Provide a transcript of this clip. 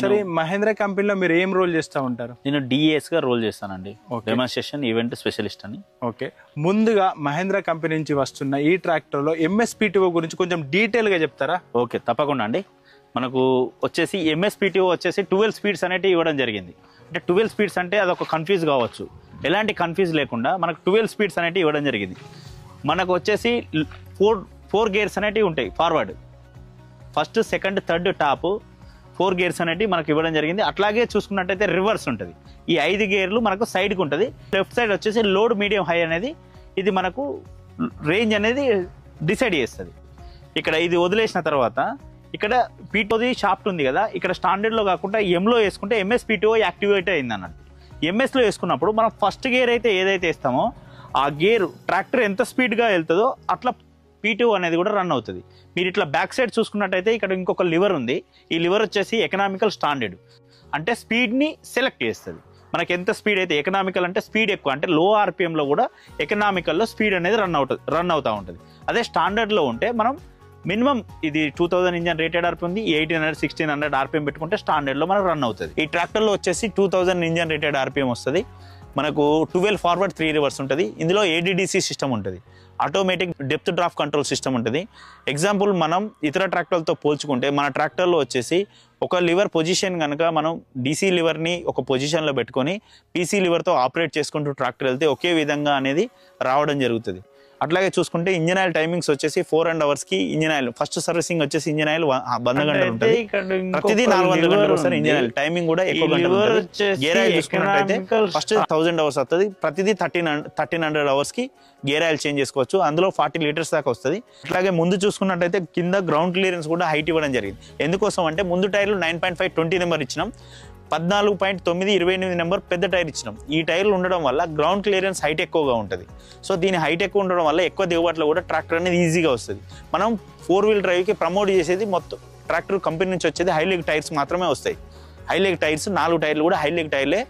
సరే మహేంద్ర కంపెనీలో మీరు ఏం రోల్ చేస్తూ ఉంటారు? నేను డిఎస్ గా రోల్ చేస్తానండి, డెమాన్స్ట్రేషన్ ఈవెంట్ స్పెషలిస్ట్ అని. ఓకే, ముందుగా మహేంద్ర కంపెనీ నుంచి వస్తున్న ఈ ట్రాక్టర్లో ఎంఎస్పిటిఓ గురించి కొంచెం డీటెయిల్గా చెప్తారా? ఓకే, తప్పకుండా అండి. మనకు వచ్చేసి ఎంఎస్పిటిఓ వచ్చేసి 12 స్పీడ్స్ అనేవి ఇవ్వడం జరిగింది. అంటే 12 స్పీడ్స్ అంటే అదొక కన్ఫ్యూజ్ కావచ్చు, ఎలాంటి కన్ఫ్యూజ్ లేకుండా మనకు 12 స్పీడ్స్ అనేవి ఇవ్వడం జరిగింది. మనకు వచ్చేసి ఫోర్ గేర్స్ అనేవి ఉంటాయి. Forward, first, second, third, top 4 gears అనేవి మనకు ఇవ్వడం జరిగింది. అట్లాగే చూసుకున్నట్టయితే రివర్స్ ఉంటుంది. ఈ 5 గేర్లు మనకు సైడ్కి ఉంటుంది. లెఫ్ట్ సైడ్ వచ్చేసి లోడ్, మీడియం, హై అనేది ఇది మనకు రేంజ్ అనేది డిసైడ్ చేస్తుంది. ఇక్కడ ఇది వదిలేసిన తర్వాత ఇక్కడ పీటోది షాఫ్ట్ ఉంది కదా, ఇక్కడ స్టాండర్డ్లో కాకుండా ఎంలో వేసుకుంటే ఎంఎస్పిటిఓ యాక్టివేట్ అయింది అన్నట్టు. ఎంఎస్లో వేసుకున్నప్పుడు మనం ఫస్ట్ గేర్ అయితే ఏదైతే వేస్తామో ఆ గేర్ ట్రాక్టర్ ఎంత స్పీడ్గా వెళ్తుందో అట్లా పీటీఓ అనేది కూడా రన్ అవుతుంది. మీరు ఇట్లా బ్యాక్ సైడ్ చూసుకున్నట్టయితే ఇక్కడ ఇంకొక లివర్ ఉంది. ఈ లివర్ వచ్చేసి ఎకనామికల్ స్టాండర్డ్, అంటే స్పీడ్ని సెలెక్ట్ చేస్తుంది. మనకి ఎంత స్పీడ్ అయితే ఎకనామికల్ అంటే స్పీడ్ ఎక్కువ, అంటే లో ఆర్పిఎంలో కూడా ఎకనామికల్లో స్పీడ్ అనేది రన్ అవుతూ ఉంటుంది. అదే స్టాండర్డ్లో ఉంటే మనం మినిమం ఇది 2000 ఇంజన్ రేటెడ్ ఆర్పిఎం ఉంది, 1800 1600 ఆర్పిఎం పెట్టుకుంటే స్టాండర్డ్లో మనకు రన్ అవుతుంది. ఈ ట్రాక్టర్లో వచ్చేసి 2000 ఇంజన్ రేటెడ్ ఆర్పిఎం వస్తుంది. మనకు 12 ఫార్వర్డ్ 3 రివర్స్ ఉంటుంది. ఇందులో ఏడీడీసీ సిస్టమ్ ఉంటుంది, automatic depth draft control system ఉంటుంది. ఎగ్జాంపుల్ మనం ఇతర ట్రాక్టర్లతో పోల్చుకుంటే మన ట్రాక్టర్లో వచ్చేసి ఒక లివర్ పొజిషన్ కనుక మనం డీసీ లివర్ని ఒక పొజిషన్లో పెట్టుకొని పీసీ లివర్తో ఆపరేట్ చేసుకుంటూ ట్రాక్టర్ వెళ్తే ఒకే విధంగా అనేది రావడం జరుగుతుంది. అట్లాగే చూసుకుంటే ఇంజన్ ఆయిల్ టైమింగ్స్ వచ్చేసి 4.5 అవర్స్కి ఇంజన్ ఆయిల్ ఫస్ట్ సర్వీసింగ్ వచ్చేసి ఇంజన్ ఆయిల్ 100 గంటలు ఉంటుంది. ప్రతిదీ 400 గంటలు వస్తుంది ఇంజన్ ఆయిల్ టైమింగ్ కూడా ఎక్కువ గంటలు ఉంటుంది. గేర్ ఆయిల్ చూసుకున్నట్టయితే ఫస్ట్ 1000 అవర్స్ వస్తుంది. ప్రతిదీ 1300 అవర్స్కి గేర్ ఆయిల్ చేంజ్ చేసుకోవచ్చు. అందులో 40 లీటర్స్ దాకా వస్తుంది. అట్లాగే ముందు చూసుకున్నట్టయితే కింద గ్రౌండ్ క్లియరెన్స్ కూడా హైట్ ఇవ్వడం జరిగింది. ఎందుకోసం అంటే ముందు టైర్లు 9.5 20 నెంబర్ ఇచ్చినాం, 14.9 28 నెంబర్ పెద్ద టైర్ ఇచ్చినాం. ఈ టైర్లు ఉండడం వల్ల గ్రౌండ్ క్లియరెన్స్ హైట్ ఎక్కువగా ఉంటుంది. సో దీని హైట్ ఎక్కువ ఉండడం వల్ల ఎక్కువ దిగుబాటులో కూడా ట్రాక్టర్ అనేది ఈజీగా వస్తుంది. మనం 4 వీల్ డ్రైవ్కి ప్రమోట్ చేసేది మొత్తం ట్రాక్టర్ కంపెనీ నుంచి వచ్చేది హై లెగ్ టైర్స్ మాత్రమే వస్తాయి. హై లెగ్ టైర్స్ 4 టైర్లు కూడా హై లెగ్ టైర్లే